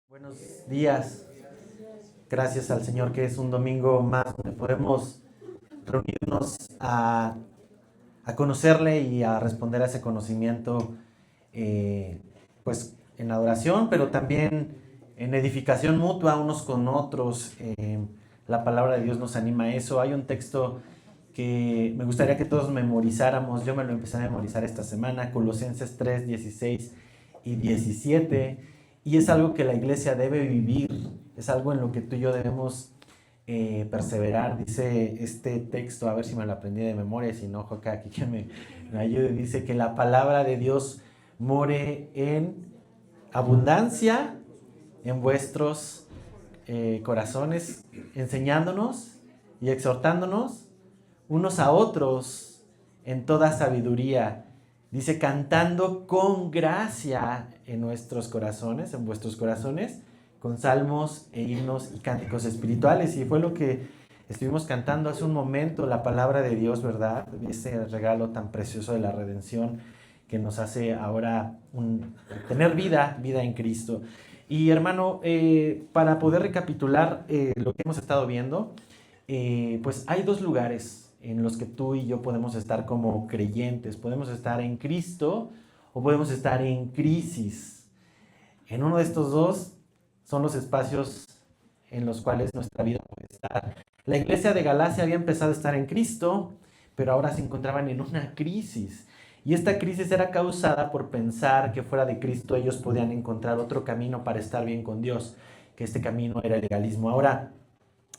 Buenos días. Gracias al Señor que es un domingo más donde podemos reunirnos a conocerle y a responder a ese conocimiento, pues en adoración, pero también en edificación mutua unos con otros. La palabra de Dios nos anima a eso. Hay un texto que me gustaría que todos memorizáramos. Yo me lo empecé a memorizar esta semana, Colosenses 3, 16 y 17. Y es algo que la iglesia debe vivir, es algo en lo que tú y yo debemos perseverar. Dice este texto, a ver si me lo aprendí de memoria, si no, Joca, aquí que me ayude. Dice que la palabra de Dios more en abundancia en vuestros corazones, enseñándonos y exhortándonos unos a otros en toda sabiduría. Dice, cantando con gracia en nuestros corazones, en vuestros corazones, con salmos e himnos y cánticos espirituales. Y fue lo que estuvimos cantando hace un momento, la palabra de Dios, ¿verdad? Ese regalo tan precioso de la redención que nos hace ahora tener vida en Cristo. Y hermano, para poder recapitular lo que hemos estado viendo, pues hay dos lugares en los que tú y yo podemos estar como creyentes. Podemos estar en Cristo o podemos estar en crisis. En uno de estos dos son los espacios en los cuales nuestra vida puede estar. La iglesia de Galacia había empezado a estar en Cristo, pero ahora se encontraban en una crisis. Y esta crisis era causada por pensar que fuera de Cristo ellos podían encontrar otro camino para estar bien con Dios, que este camino era el legalismo. Ahora,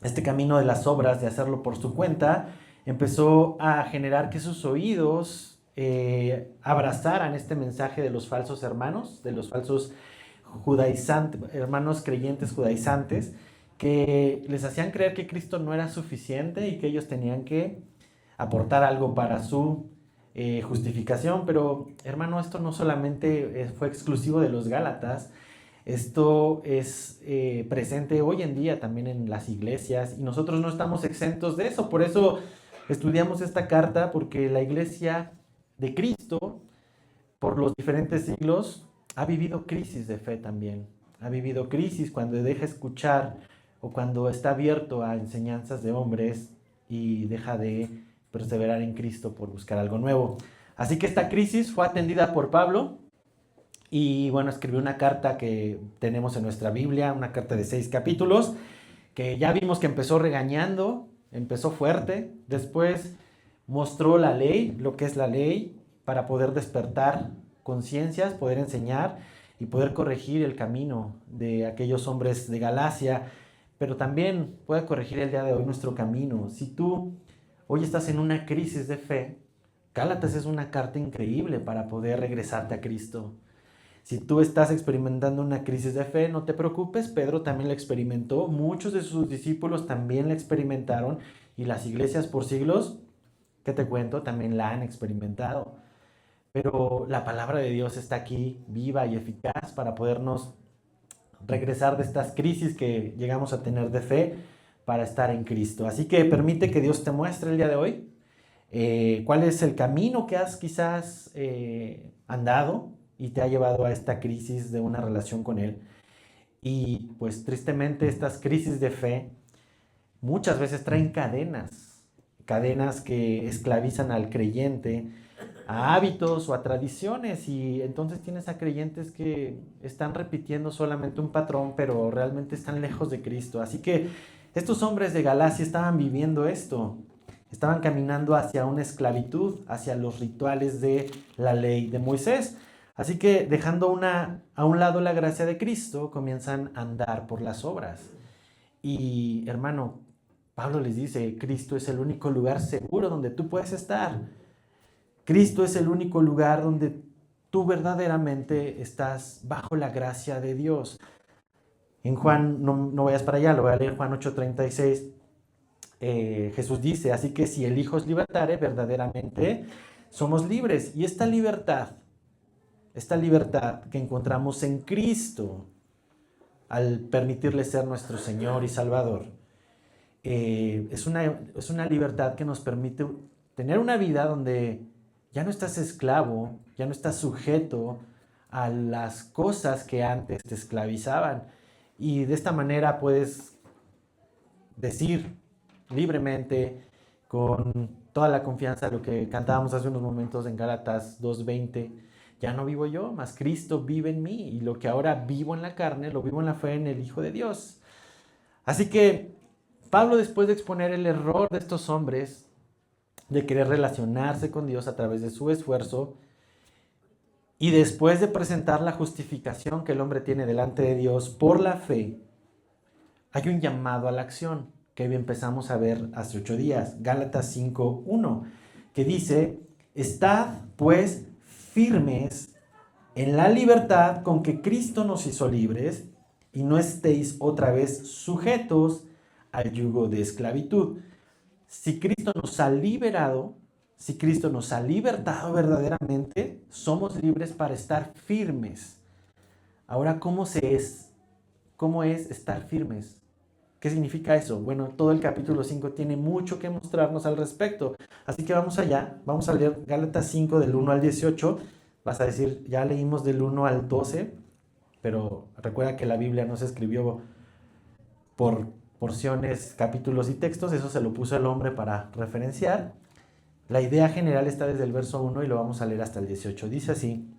este camino de las obras, de hacerlo por su cuenta, empezó a generar que sus oídos abrazaran este mensaje de los falsos hermanos, de los falsos judaizantes, hermanos creyentes judaizantes, que les hacían creer que Cristo no era suficiente y que ellos tenían que aportar algo para su justificación. Pero hermano, esto no solamente fue exclusivo de los Gálatas, esto es presente hoy en día también en las iglesias y nosotros no estamos exentos de eso. Por eso estudiamos esta carta, porque la iglesia de Cristo, por los diferentes siglos, ha vivido crisis de fe también. Ha vivido crisis cuando deja escuchar o cuando está abierto a enseñanzas de hombres y deja de perseverar en Cristo por buscar algo nuevo. Así que esta crisis fue atendida por Pablo. Y bueno, escribió una carta que tenemos en nuestra Biblia, una carta de 6 capítulos, que ya vimos que empezó regañando, empezó fuerte, después mostró la ley, lo que es la ley, para poder despertar conciencias, poder enseñar y poder corregir el camino de aquellos hombres de Galacia, pero también puede corregir el día de hoy nuestro camino. Si tú hoy estás en una crisis de fe, Gálatas es una carta increíble para poder regresarte a Cristo. Si tú estás experimentando una crisis de fe, no te preocupes, Pedro también la experimentó, muchos de sus discípulos también la experimentaron y las iglesias por siglos, ¿qué te cuento? También la han experimentado. Pero la palabra de Dios está aquí viva y eficaz para podernos regresar de estas crisis que llegamos a tener de fe para estar en Cristo. Así que permite que Dios te muestre el día de hoy cuál es el camino que has quizás andado y te ha llevado a esta crisis de una relación con Él. Y pues tristemente estas crisis de fe muchas veces traen cadenas, cadenas que esclavizan al creyente a hábitos o a tradiciones, y entonces tienes a creyentes que están repitiendo solamente un patrón, pero realmente están lejos de Cristo. Así que estos hombres de Galacia estaban viviendo esto, estaban caminando hacia una esclavitud, hacia los rituales de la ley de Moisés. Así que dejando a un lado la gracia de Cristo, comienzan a andar por las obras. Y hermano, Pablo les dice, Cristo es el único lugar seguro donde tú puedes estar. Cristo es el único lugar donde tú verdaderamente estás bajo la gracia de Dios. En Juan, no vayas para allá, lo voy a leer, Juan 8:36. Jesús dice, así que si el Hijo os libertare, verdaderamente somos libres. Y esta libertad que encontramos en Cristo, al permitirle ser nuestro Señor y Salvador, es una libertad que nos permite tener una vida donde ya no estás esclavo, ya no estás sujeto a las cosas que antes te esclavizaban. Y de esta manera puedes decir libremente, con toda la confianza, lo que cantábamos hace unos momentos en Gálatas 2:20, ya no vivo yo, mas Cristo vive en mí, y lo que ahora vivo en la carne, lo vivo en la fe en el Hijo de Dios. Así que Pablo, después de exponer el error de estos hombres, de querer relacionarse con Dios a través de su esfuerzo, y después de presentar la justificación que el hombre tiene delante de Dios por la fe, hay un llamado a la acción que empezamos a ver hace 8 días, Gálatas 5:1, que dice: estad pues firmes en la libertad con que Cristo nos hizo libres, y no estéis otra vez sujetos al yugo de esclavitud. Si Cristo nos ha liberado, si Cristo nos ha libertado verdaderamente, somos libres para estar firmes. Ahora, ¿cómo es estar firmes? ¿Qué significa eso? Bueno, todo el capítulo 5 tiene mucho que mostrarnos al respecto. Así que vamos allá, vamos a leer Gálatas 5 del 1 al 18. Vas a decir, ya leímos del 1 al 12, pero recuerda que la Biblia no se escribió por porciones, capítulos y textos, eso se lo puso el hombre para referenciar. La idea general está desde el verso 1 y lo vamos a leer hasta el 18. Dice así: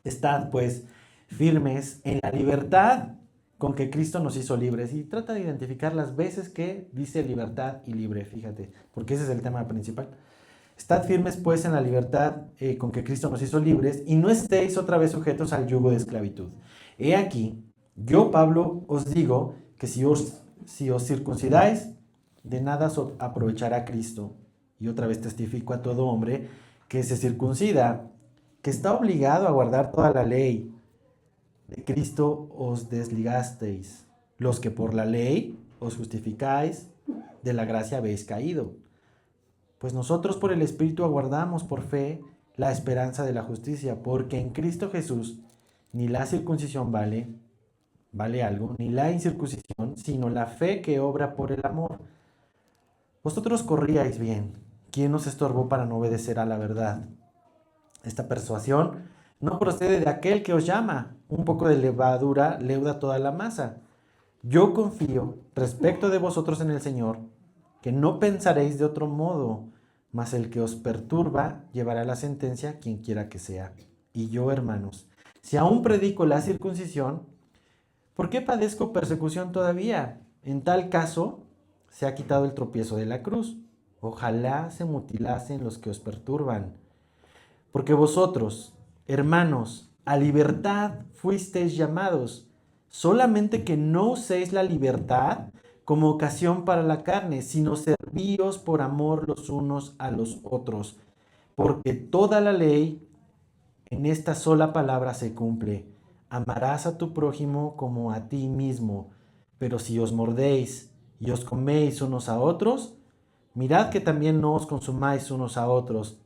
estad pues firmes en la libertad con que Cristo nos hizo libres. Y trata de identificar las veces que dice libertad y libre, fíjate, porque ese es el tema principal. Estad firmes pues en la libertad con que Cristo nos hizo libres, y no estéis otra vez sujetos al yugo de esclavitud. He aquí, yo, Pablo, os digo que si os circuncidáis, de nada os aprovechará Cristo. Y otra vez testifico a todo hombre que se circuncida, que está obligado a guardar toda la ley. De Cristo os desligasteis, los que por la ley os justificáis, de la gracia habéis caído. Pues nosotros por el Espíritu aguardamos por fe la esperanza de la justicia, porque en Cristo Jesús ni la circuncisión vale algo, ni la incircuncisión, sino la fe que obra por el amor. Vosotros corríais bien. ¿Quién os estorbó para no obedecer a la verdad? Esta persuasión no procede de aquel que os llama. Un poco de levadura leuda toda la masa. Yo confío respecto de vosotros en el Señor, que no pensaréis de otro modo, mas el que os perturba llevará la sentencia, quien quiera que sea. Y yo, hermanos, si aún predico la circuncisión, ¿por qué padezco persecución todavía? En tal caso, se ha quitado el tropiezo de la cruz. Ojalá se mutilasen los que os perturban. Porque vosotros, hermanos, a libertad fuisteis llamados, solamente que no uséis la libertad como ocasión para la carne, sino servíos por amor los unos a los otros. Porque toda la ley en esta sola palabra se cumple: amarás a tu prójimo como a ti mismo. Pero si os mordéis y os coméis unos a otros, mirad que también no os consumáis unos a otros.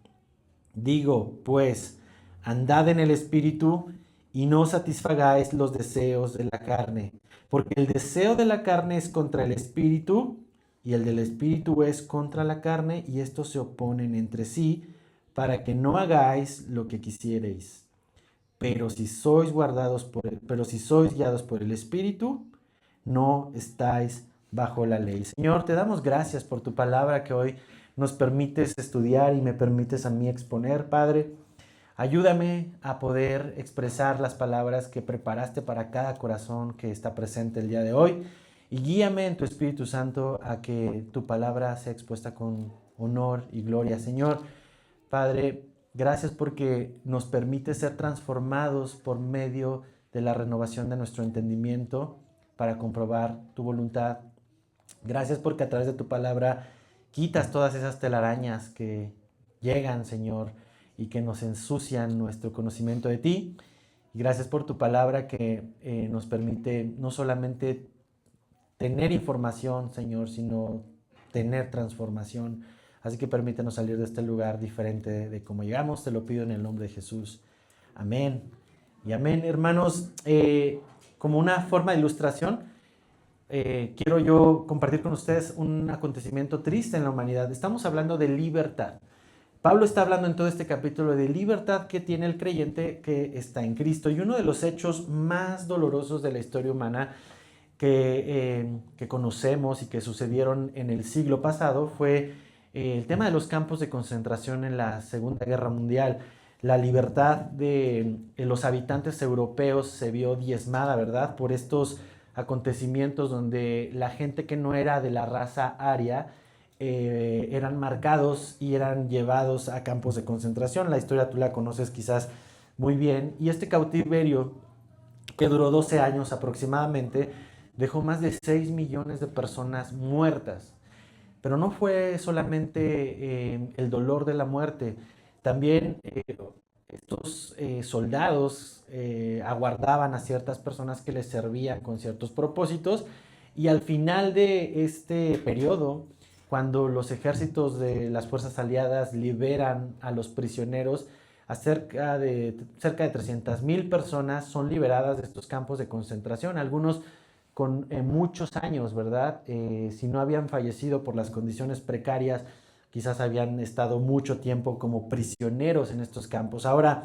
Digo, pues, andad en el Espíritu y no satisfagáis los deseos de la carne, porque el deseo de la carne es contra el Espíritu, y el del Espíritu es contra la carne, y estos se oponen entre sí, para que no hagáis lo que quisierais. Pero si sois guiados por el Espíritu, no estáis bajo la ley. Señor, te damos gracias por tu palabra que hoy nos permites estudiar y me permites a mí exponer, Padre. Ayúdame a poder expresar las palabras que preparaste para cada corazón que está presente el día de hoy, y guíame en tu Espíritu Santo a que tu palabra sea expuesta con honor y gloria. Señor, Padre, gracias porque nos permite ser transformados por medio de la renovación de nuestro entendimiento para comprobar tu voluntad. Gracias porque a través de tu palabra quitas todas esas telarañas que llegan, Señor, y que nos ensucian nuestro conocimiento de ti. Y gracias por tu palabra que nos permite no solamente tener información, Señor, sino tener transformación. Así que permítenos salir de este lugar diferente de cómo llegamos. Te lo pido en el nombre de Jesús. Amén. Y amén. Hermanos, como una forma de ilustración, quiero yo compartir con ustedes un acontecimiento triste en la humanidad. Estamos hablando de libertad. Pablo está hablando en todo este capítulo de libertad que tiene el creyente que está en Cristo. Y uno de los hechos más dolorosos de la historia humana que conocemos y que sucedieron en el siglo pasado fue el tema de los campos de concentración en la Segunda Guerra Mundial. La libertad de los habitantes europeos se vio diezmada, ¿verdad?, por estos acontecimientos donde la gente que no era de la raza aria eran marcados y eran llevados a campos de concentración. La historia tú la conoces quizás muy bien. Y este cautiverio, que duró 12 años aproximadamente, dejó más de 6 millones de personas muertas. Pero no fue solamente el dolor de la muerte, también estos soldados aguardaban a ciertas personas que les servían con ciertos propósitos, y al final de este periodo, cuando los ejércitos de las fuerzas aliadas liberan a los prisioneros, cerca de 300,000 personas son liberadas de estos campos de concentración, algunos con muchos años, ¿verdad? Si no habían fallecido por las condiciones precarias, quizás habían estado mucho tiempo como prisioneros en estos campos. Ahora,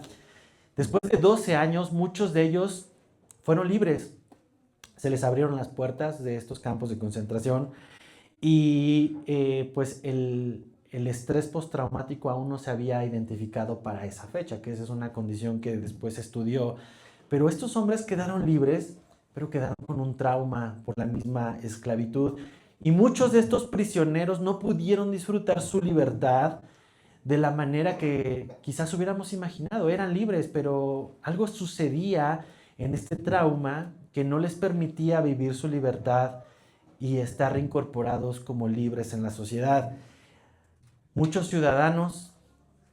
después de 12 años, muchos de ellos fueron libres. Se les abrieron las puertas de estos campos de concentración y pues el estrés postraumático aún no se había identificado para esa fecha, que esa es una condición que después se estudió. Pero estos hombres quedaron libres, pero quedaron con un trauma por la misma esclavitud. Y muchos de estos prisioneros no pudieron disfrutar su libertad de la manera que quizás hubiéramos imaginado. Eran libres, pero algo sucedía en este trauma que no les permitía vivir su libertad y estar reincorporados como libres en la sociedad. Muchos ciudadanos,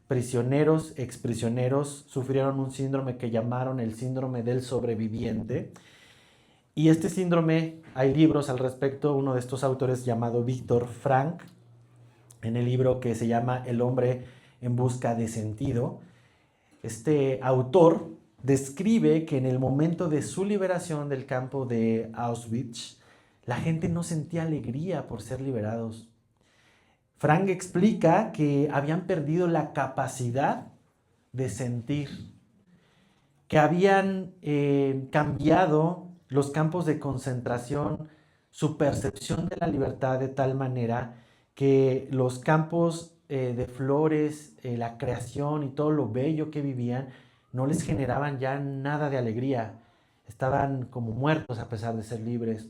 prisioneros, exprisioneros, sufrieron un síndrome que llamaron el síndrome del sobreviviente. Y este síndrome, hay libros al respecto, uno de estos autores llamado Viktor Frankl, en el libro que se llama El hombre en busca de sentido, este autor describe que en el momento de su liberación del campo de Auschwitz, la gente no sentía alegría por ser liberados. Frank explica que habían perdido la capacidad de sentir, que habían cambiado los campos de concentración, su percepción de la libertad de tal manera que los campos de flores, la creación y todo lo bello que vivían no les generaban ya nada de alegría. Estaban como muertos a pesar de ser libres.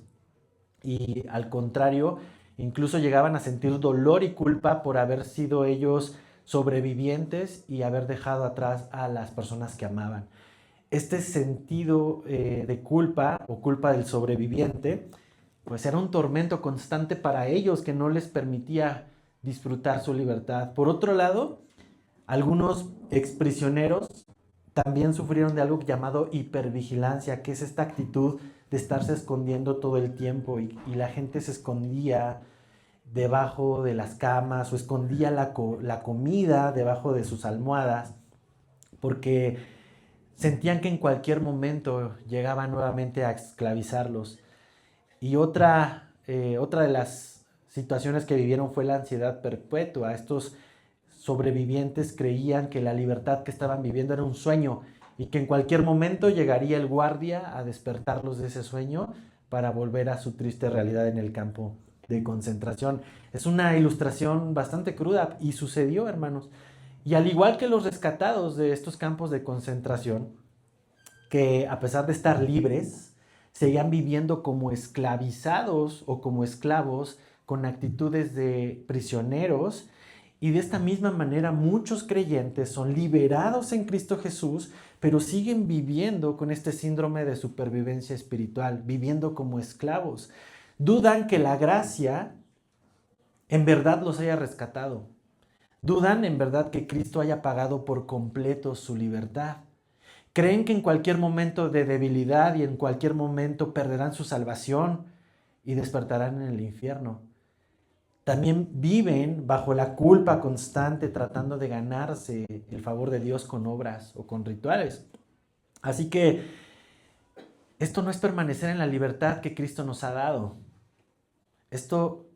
Y al contrario, incluso llegaban a sentir dolor y culpa por haber sido ellos sobrevivientes y haber dejado atrás a las personas que amaban. Este sentido de culpa o culpa del sobreviviente, pues era un tormento constante para ellos que no les permitía disfrutar su libertad. Por otro lado, algunos exprisioneros también sufrieron de algo llamado hipervigilancia, que es esta actitud de estarse escondiendo todo el tiempo, y la gente se escondía debajo de las camas o escondía la comida debajo de sus almohadas porque sentían que en cualquier momento llegaban nuevamente a esclavizarlos. Y otra de las situaciones que vivieron fue la ansiedad perpetua. Estos sobrevivientes creían que la libertad que estaban viviendo era un sueño y que en cualquier momento llegaría el guardia a despertarlos de ese sueño para volver a su triste realidad en el campo de concentración. Es una ilustración bastante cruda y sucedió, hermanos. Y al igual que los rescatados de estos campos de concentración, que a pesar de estar libres, seguían viviendo como esclavizados o como esclavos con actitudes de prisioneros. Y de esta misma manera muchos creyentes son liberados en Cristo Jesús, pero siguen viviendo con este síndrome de supervivencia espiritual, viviendo como esclavos. Dudan que la gracia en verdad los haya rescatado. Dudan en verdad que Cristo haya pagado por completo su libertad. Creen que en cualquier momento de debilidad y en cualquier momento perderán su salvación y despertarán en el infierno. También viven bajo la culpa constante tratando de ganarse el favor de Dios con obras o con rituales. Así que esto no es permanecer en la libertad que Cristo nos ha dado. Esto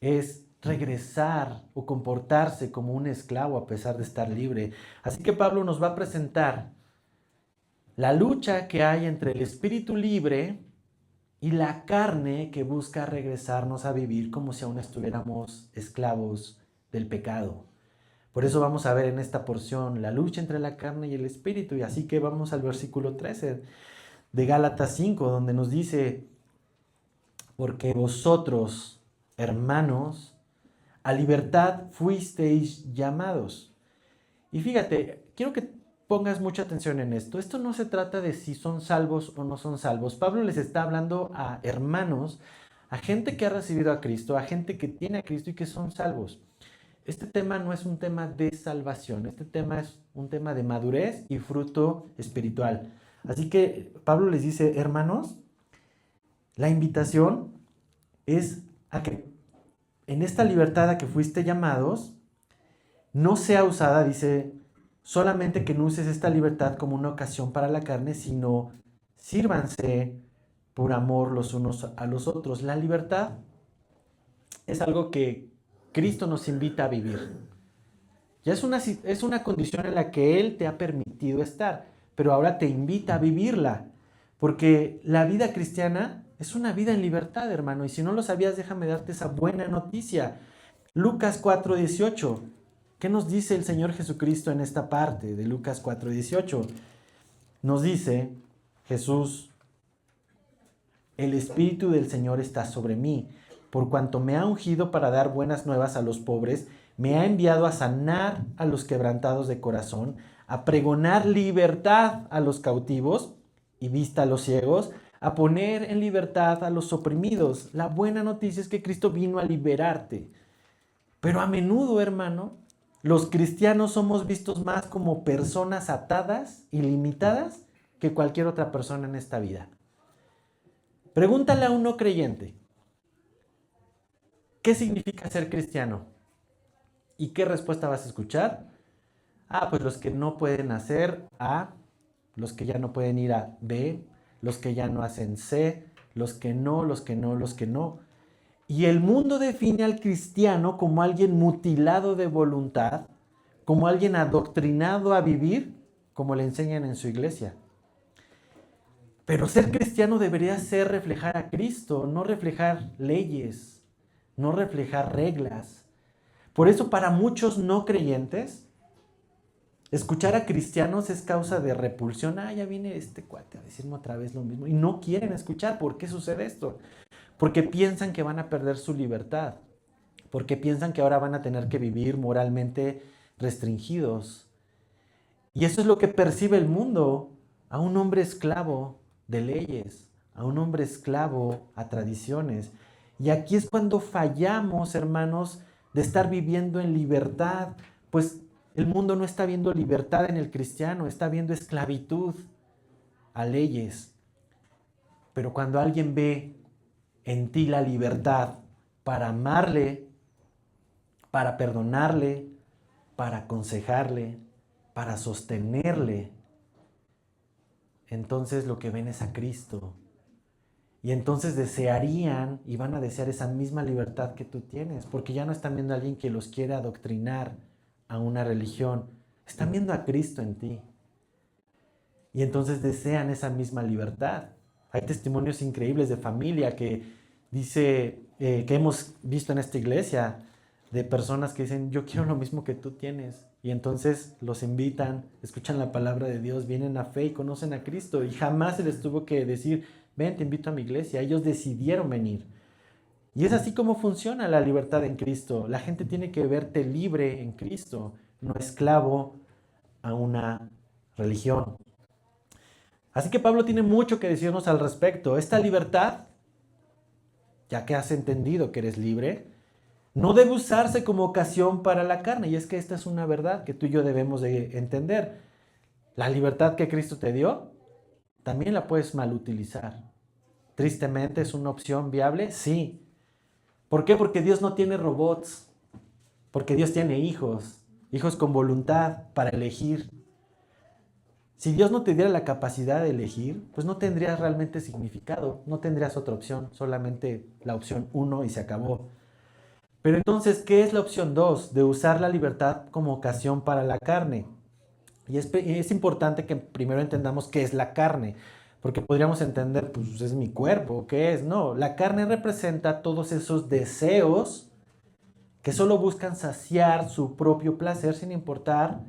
es regresar o comportarse como un esclavo a pesar de estar libre. Así que Pablo nos va a presentar la lucha que hay entre el espíritu libre y la carne que busca regresarnos a vivir como si aún estuviéramos esclavos del pecado. Por eso vamos a ver en esta porción la lucha entre la carne y el espíritu. Y así que vamos al versículo 13 de Gálatas 5, donde nos dice: porque vosotros, hermanos, a libertad fuisteis llamados. Y fíjate, quiero que pongas mucha atención en esto. Esto no se trata de si son salvos o no son salvos. Pablo les está hablando a hermanos, a gente que ha recibido a Cristo, a gente que tiene a Cristo y que son salvos. Este tema no es un tema de salvación, este tema es un tema de madurez y fruto espiritual. Así que Pablo les dice: hermanos, la invitación es a que en esta libertad a que fuiste llamados, no sea usada, dice, solamente que no uses esta libertad como una ocasión para la carne, sino sírvanse por amor los unos a los otros. La libertad es algo que Cristo nos invita a vivir. Ya es una condición en la que Él te ha permitido estar, pero ahora te invita a vivirla, porque la vida cristiana es una vida en libertad, hermano, y si no lo sabías, déjame darte esa buena noticia. Lucas 4:18. ¿Qué nos dice el Señor Jesucristo en esta parte de Lucas 4:18? Nos dice Jesús: el Espíritu del Señor está sobre mí, por cuanto me ha ungido para dar buenas nuevas a los pobres, me ha enviado a sanar a los quebrantados de corazón, a pregonar libertad a los cautivos y vista a los ciegos, a poner en libertad a los oprimidos. La buena noticia es que Cristo vino a liberarte. Pero a menudo, hermano, los cristianos somos vistos más como personas atadas y limitadas que cualquier otra persona en esta vida. Pregúntale a un no creyente: ¿qué significa ser cristiano? ¿Y qué respuesta vas a escuchar? Pues los que no pueden hacer A, los que ya no pueden ir a B, los que ya no hacen C, los que no, los que no, los que no. Y el mundo define al cristiano como alguien mutilado de voluntad, como alguien adoctrinado a vivir, como le enseñan en su iglesia. Pero ser cristiano debería ser reflejar a Cristo, no reflejar leyes, no reflejar reglas. Por eso para muchos no creyentes, escuchar a cristianos es causa de repulsión. Ya viene este cuate a decirme otra vez lo mismo. Y no quieren escuchar. ¿Por qué sucede esto? Porque piensan que van a perder su libertad. Porque piensan que ahora van a tener que vivir moralmente restringidos. Y eso es lo que percibe el mundo: a un hombre esclavo de leyes, a un hombre esclavo a tradiciones. Y aquí es cuando fallamos, hermanos, de estar viviendo en libertad, pues el mundo no está viendo libertad en el cristiano, está viendo esclavitud a leyes. Pero cuando alguien ve en ti la libertad para amarle, para perdonarle, para aconsejarle, para sostenerle, entonces lo que ven es a Cristo. Y entonces desearían y van a desear esa misma libertad que tú tienes, porque ya no están viendo a alguien que los quiere adoctrinar a una religión, están viendo a Cristo en ti. Y entonces desean esa misma libertad. Hay testimonios increíbles de familia que hemos visto en esta iglesia, de personas que dicen: yo quiero lo mismo que tú tienes. Y entonces los invitan, escuchan la palabra de Dios, vienen a fe y conocen a Cristo. Y jamás se les tuvo que decir: ven, te invito a mi iglesia. Ellos decidieron venir. Y es así como funciona la libertad en Cristo. La gente tiene que verte libre en Cristo, no esclavo a una religión. Así que Pablo tiene mucho que decirnos al respecto. Esta libertad, ya que has entendido que eres libre, no debe usarse como ocasión para la carne. Y es que esta es una verdad que tú y yo debemos de entender. La libertad que Cristo te dio, también la puedes malutilizar. Tristemente, ¿es una opción viable? Sí. ¿Por qué? Porque Dios no tiene robots. Porque Dios tiene hijos. Hijos con voluntad para elegir. Si Dios no te diera la capacidad de elegir, pues no tendrías realmente significado. No tendrías otra opción. Solamente la opción 1 y se acabó. Pero entonces, ¿qué es la opción 2? De usar la libertad como ocasión para la carne. Y es importante que primero entendamos qué es la carne. porque podríamos entender, pues es mi cuerpo, ¿qué es? No, la carne representa todos esos deseos que solo buscan saciar su propio placer sin importar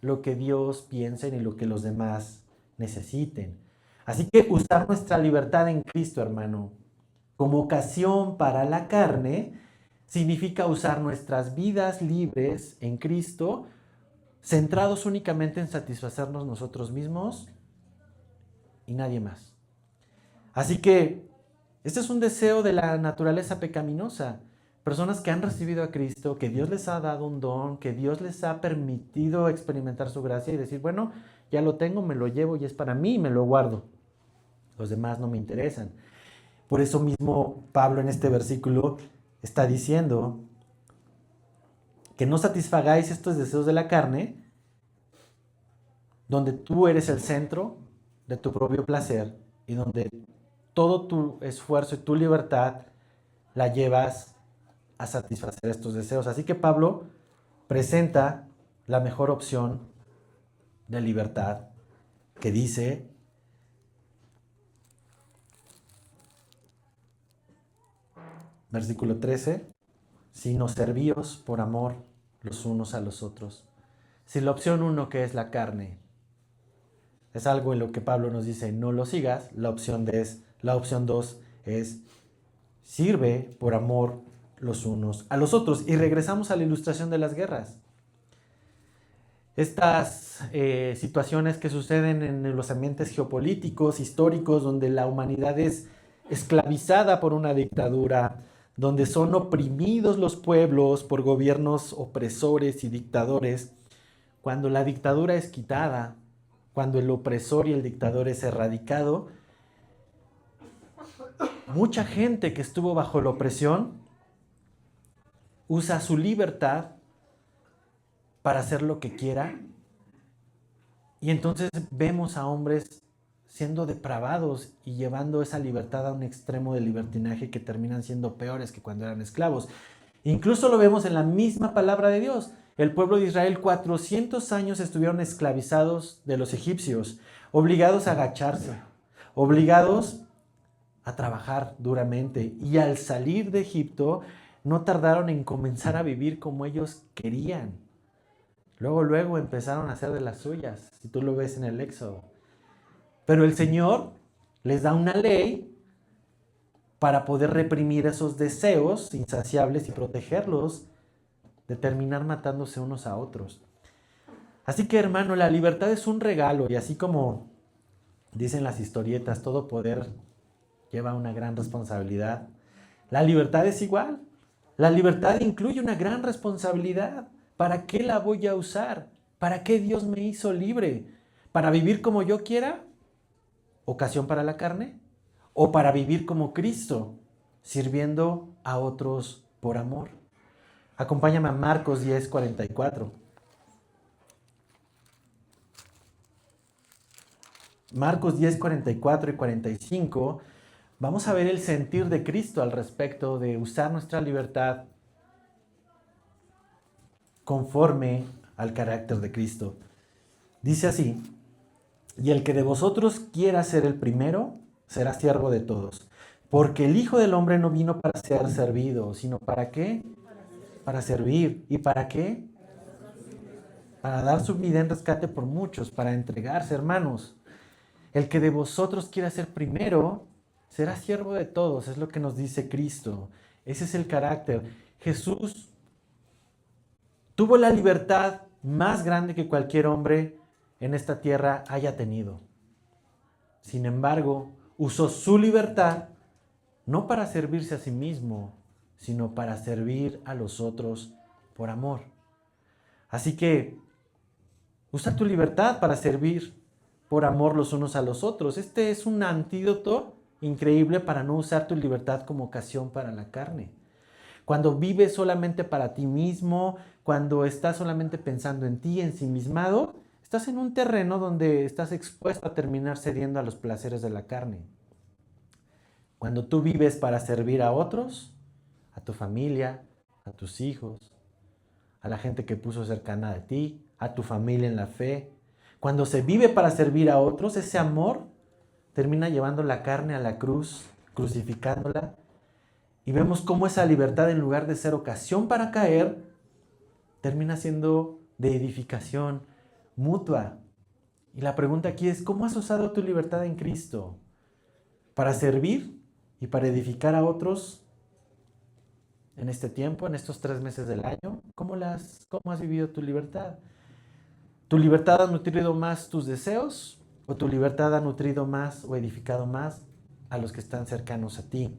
lo que Dios piense ni lo que los demás necesiten. Así que usar nuestra libertad en Cristo, hermano, como ocasión para la carne, significa usar nuestras vidas libres en Cristo, centrados únicamente en satisfacernos nosotros mismos y nadie más. Así que este es un deseo de la naturaleza pecaminosa. Personas que han recibido a Cristo, que Dios les ha dado un don, que Dios les ha permitido experimentar su gracia y decir, bueno, ya lo tengo, me lo llevo y es para mí y me lo guardo. Los demás no me interesan. Por eso mismo Pablo en este versículo está diciendo que no satisfagáis estos deseos de la carne, donde tú eres el centro de tu propio placer y donde todo tu esfuerzo y tu libertad la llevas a satisfacer estos deseos. Así que Pablo presenta la mejor opción de libertad, que dice, versículo 13, sino servíos por amor los unos a los otros. Si la opción 1, que es la carne, es algo en lo que Pablo nos dice, no lo sigas, la opción 2 es sirve por amor los unos a los otros. Y regresamos a la ilustración de las guerras. Estas situaciones que suceden en los ambientes geopolíticos, históricos, donde la humanidad es esclavizada por una dictadura, donde son oprimidos los pueblos por gobiernos opresores y dictadores, cuando la dictadura es quitada, cuando el opresor y el dictador es erradicado, mucha gente que estuvo bajo la opresión usa su libertad para hacer lo que quiera, y entonces vemos a hombres siendo depravados y llevando esa libertad a un extremo de libertinaje que terminan siendo peores que cuando eran esclavos. Incluso lo vemos en la misma palabra de Dios. El pueblo de Israel 400 años estuvieron esclavizados de los egipcios, obligados a agacharse, obligados a trabajar duramente, y al salir de Egipto no tardaron en comenzar a vivir como ellos querían. Luego empezaron a hacer de las suyas, si tú lo ves en el Éxodo. Pero el Señor les da una ley para poder reprimir esos deseos insaciables y protegerlos de terminar matándose unos a otros. Así que, hermano, la libertad es un regalo, y así como dicen las historietas, todo poder lleva una gran responsabilidad. La libertad es igual. La libertad incluye una gran responsabilidad. ¿Para qué la voy a usar? ¿Para qué Dios me hizo libre? ¿Para vivir como yo quiera? ¿Ocasión para la carne? ¿O para vivir como Cristo, sirviendo a otros por amor? Acompáñame a Marcos 10:44. Marcos 10:44 y 45. Vamos a ver el sentir de Cristo al respecto de usar nuestra libertad conforme al carácter de Cristo. Dice así: y el que de vosotros quiera ser el primero, será siervo de todos. Porque el Hijo del Hombre no vino para ser servido, sino ¿para qué? Para servir. ¿Y para qué? Para dar su vida en rescate por muchos, para entregarse, hermanos. El que de vosotros quiera ser primero, será siervo de todos, es lo que nos dice Cristo. Ese es el carácter. Jesús tuvo la libertad más grande que cualquier hombre en esta tierra haya tenido. Sin embargo, usó su libertad no para servirse a sí mismo, sino para servir a los otros por amor. Así que usa tu libertad para servir por amor los unos a los otros. Este es un antídoto increíble para no usar tu libertad como ocasión para la carne. Cuando vives solamente para ti mismo, cuando estás solamente pensando en ti, ensimismado, estás en un terreno donde estás expuesto a terminar cediendo a los placeres de la carne. Cuando tú vives para servir a otros, a tu familia, a tus hijos, a la gente que puso cercana de ti, a tu familia en la fe, cuando se vive para servir a otros, ese amor termina llevando la carne a la cruz, crucificándola. Y vemos cómo esa libertad, en lugar de ser ocasión para caer, termina siendo de edificación mutua. Y la pregunta aquí es, ¿cómo has usado tu libertad en Cristo? ¿Para servir y para edificar a otros en este tiempo, en estos 3 meses del año? ¿Cómo has vivido tu libertad? ¿Tu libertad ha nutrido más tus deseos? ¿O tu libertad ha nutrido más o edificado más a los que están cercanos a ti?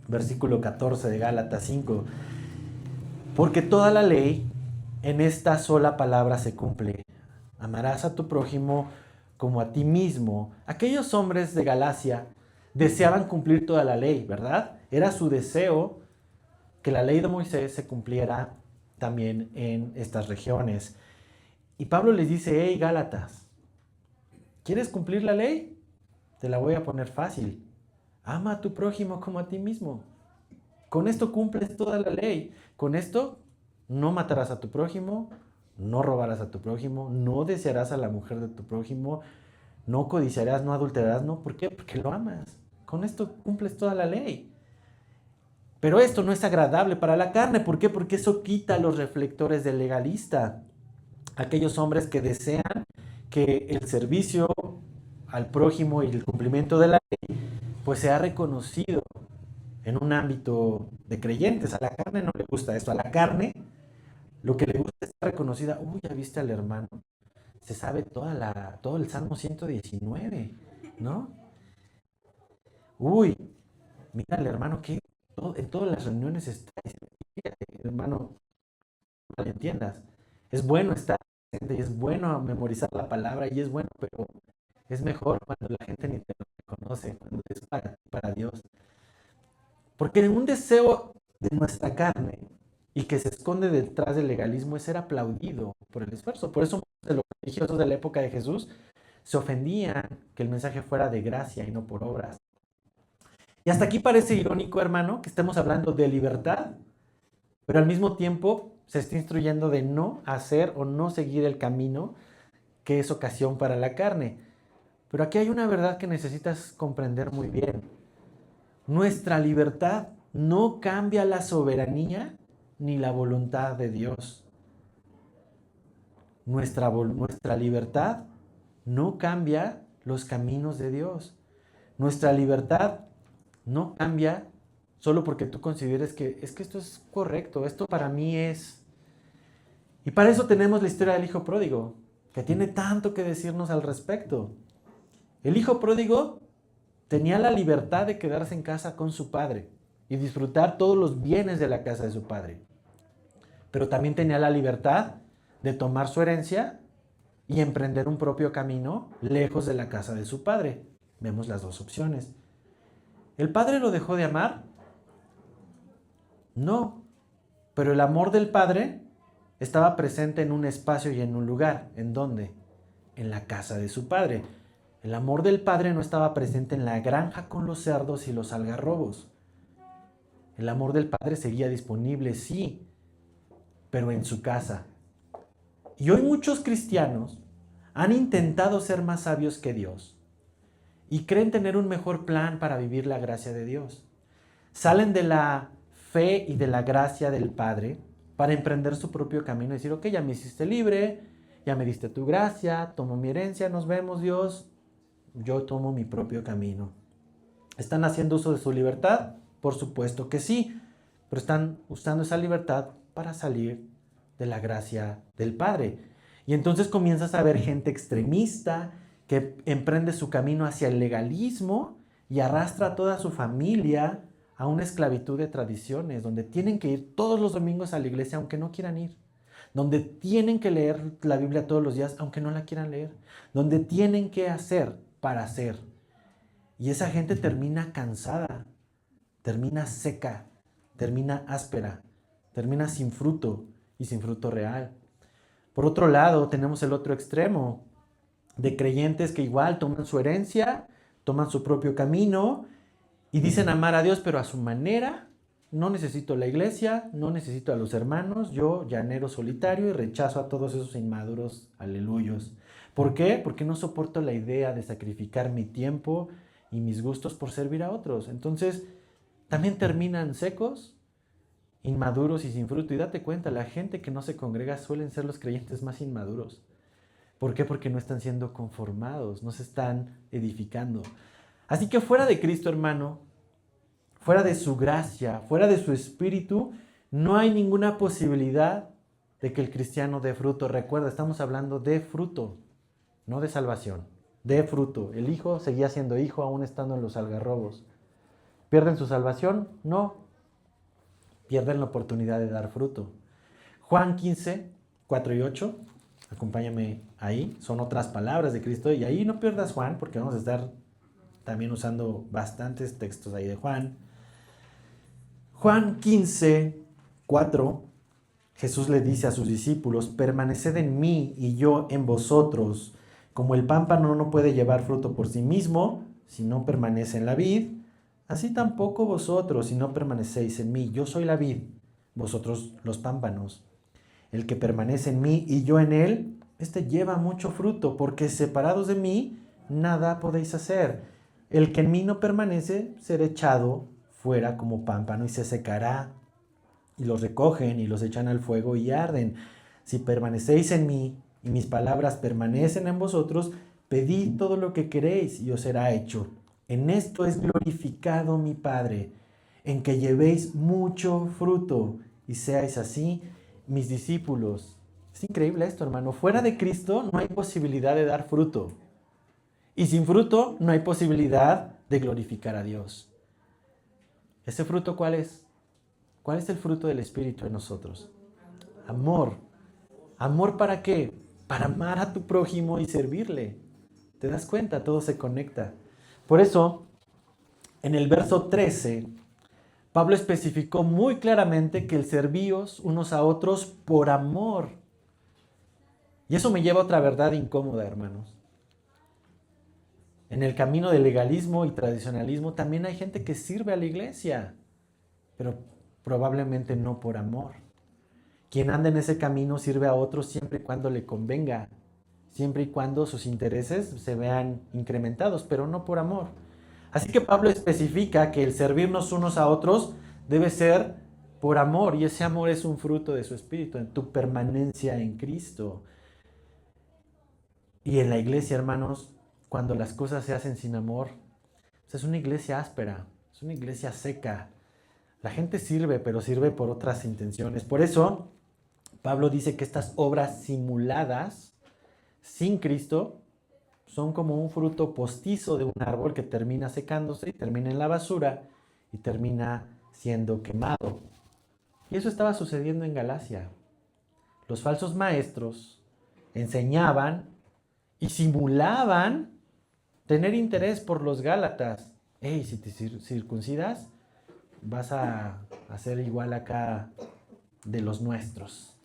Versículo 14 de Gálatas 5. Porque toda la ley en esta sola palabra se cumple. Amarás a tu prójimo como a ti mismo. Aquellos hombres de Galacia deseaban cumplir toda la ley, ¿verdad? Era su deseo que la ley de Moisés se cumpliera también en estas regiones. Y Pablo les dice, hey Gálatas, ¿quieres cumplir la ley? Te la voy a poner fácil. Ama a tu prójimo como a ti mismo. Con esto cumples toda la ley. Con esto no matarás a tu prójimo, no robarás a tu prójimo, no desearás a la mujer de tu prójimo, no codiciarás, no adulterarás, ¿no? ¿Por qué? Porque lo amas. Con esto cumples toda la ley. Pero esto no es agradable para la carne. ¿Por qué? Porque eso quita los reflectores del legalista. Aquellos hombres que desean que el servicio al prójimo y el cumplimiento de la ley pues sea reconocido en un ámbito de creyentes. A la carne no le gusta esto. A la carne lo que le gusta es estar reconocida. Uy, ya viste al hermano. Se sabe todo el Salmo 119, ¿no? Uy, mira al hermano que en todas las reuniones está. Hermano, no me entiendas. Es bueno estar presente y es bueno memorizar la palabra y es bueno, pero es mejor cuando la gente ni te lo reconoce, cuando es para Dios. Porque un deseo de nuestra carne y que se esconde detrás del legalismo es ser aplaudido por el esfuerzo. Por eso muchos de los religiosos de la época de Jesús se ofendían que el mensaje fuera de gracia y no por obras. Y hasta aquí parece irónico, hermano, que estemos hablando de libertad, pero al mismo tiempo se está instruyendo de no hacer o no seguir el camino que es ocasión para la carne. Pero aquí hay una verdad que necesitas comprender muy bien. Nuestra libertad no cambia la soberanía ni la voluntad de Dios. Nuestra libertad no cambia los caminos de Dios. Nuestra libertad no cambia solo porque tú consideres que es que esto es correcto, esto para mí es. Y para eso tenemos la historia del hijo pródigo, que tiene tanto que decirnos al respecto. El hijo pródigo tenía la libertad de quedarse en casa con su padre y disfrutar todos los bienes de la casa de su padre. Pero también tenía la libertad de tomar su herencia y emprender un propio camino lejos de la casa de su padre. Vemos las dos opciones. ¿El padre lo dejó de amar? No, pero el amor del padre estaba presente en un espacio y en un lugar. ¿En dónde? En la casa de su padre. El amor del padre no estaba presente en la granja con los cerdos y los algarrobos. El amor del padre seguía disponible, sí, pero en su casa. Y hoy muchos cristianos han intentado ser más sabios que Dios y creen tener un mejor plan para vivir la gracia de Dios. Salen de la fe y de la gracia del Padre para emprender su propio camino y decir, ok, ya me hiciste libre, ya me diste tu gracia, tomo mi herencia, nos vemos Dios, yo tomo mi propio camino. ¿Están haciendo uso de su libertad? Por supuesto que sí, pero están usando esa libertad para salir de la gracia del Padre. Y entonces comienzas a ver gente extremista que emprende su camino hacia el legalismo y arrastra a toda su familia a una esclavitud de tradiciones, donde tienen que ir todos los domingos a la iglesia aunque no quieran ir, donde tienen que leer la Biblia todos los días aunque no la quieran leer, donde tienen que hacer para hacer. Y esa gente termina cansada, termina seca, termina áspera, termina sin fruto y sin fruto real. Por otro lado, tenemos el otro extremo de creyentes que igual toman su herencia, toman su propio camino y dicen amar a Dios, pero a su manera. No necesito la iglesia, no necesito a los hermanos, yo llanero solitario y rechazo a todos esos inmaduros aleluyos. ¿Por qué? Porque no soporto la idea de sacrificar mi tiempo y mis gustos por servir a otros. Entonces, también terminan secos, inmaduros y sin fruto. Y date cuenta, la gente que no se congrega suelen ser los creyentes más inmaduros. ¿Por qué? Porque no están siendo conformados, no se están edificando. Así que fuera de Cristo, hermano, fuera de su gracia, fuera de su espíritu, no hay ninguna posibilidad de que el cristiano dé fruto. Recuerda, estamos hablando de fruto, no de salvación, de fruto. El hijo seguía siendo hijo aún estando en los algarrobos. ¿Pierden su salvación? No. Pierden la oportunidad de dar fruto. Juan 15, 4 y 8. Acompáñame ahí. Son otras palabras de Cristo. Y ahí no pierdas Juan, porque vamos a estar también usando bastantes textos ahí de Juan. Juan 15, 4. Jesús le dice a sus discípulos: permaneced en mí y yo en vosotros. Como el pámpano no puede llevar fruto por sí mismo si no permanece en la vid, así tampoco vosotros si no permanecéis en mí. Yo soy la vid, vosotros los pámpanos. El que permanece en mí y yo en él, este lleva mucho fruto, porque separados de mí nada podéis hacer. El que en mí no permanece será echado fuera como pámpano y se secará. Y los recogen y los echan al fuego y arden. Si permanecéis en mí y mis palabras permanecen en vosotros, pedid todo lo que queréis y os será hecho. En esto es glorificado mi Padre, en que llevéis mucho fruto y seáis así mis discípulos. Es increíble esto, hermano. Fuera de Cristo no hay posibilidad de dar fruto. Y sin fruto no hay posibilidad de glorificar a Dios. ¿Ese fruto cuál es? ¿Cuál es el fruto del Espíritu en nosotros? Amor. ¿Amor para qué? Para amar a tu prójimo y servirle. ¿Te das cuenta? Todo se conecta. Por eso, en el verso 13, Pablo especificó muy claramente que el servíos unos a otros por amor. Y eso me lleva a otra verdad incómoda, hermanos. En el camino del legalismo y tradicionalismo también hay gente que sirve a la iglesia, pero probablemente no por amor. Quien anda en ese camino sirve a otros siempre y cuando le convenga, siempre y cuando sus intereses se vean incrementados, pero no por amor. Así que Pablo especifica que el servirnos unos a otros debe ser por amor, y ese amor es un fruto de su espíritu, en tu permanencia en Cristo. Y en la iglesia, hermanos, cuando las cosas se hacen sin amor, pues es una iglesia áspera, es una iglesia seca. La gente sirve, pero sirve por otras intenciones. Por eso, Pablo dice que estas obras simuladas, sin Cristo, son como un fruto postizo de un árbol que termina secándose y termina en la basura y termina siendo quemado. Y eso estaba sucediendo en Galacia. Los falsos maestros enseñaban y simulaban tener interés por los gálatas. Hey, si te circuncidas, vas a ser igual acá de los nuestros.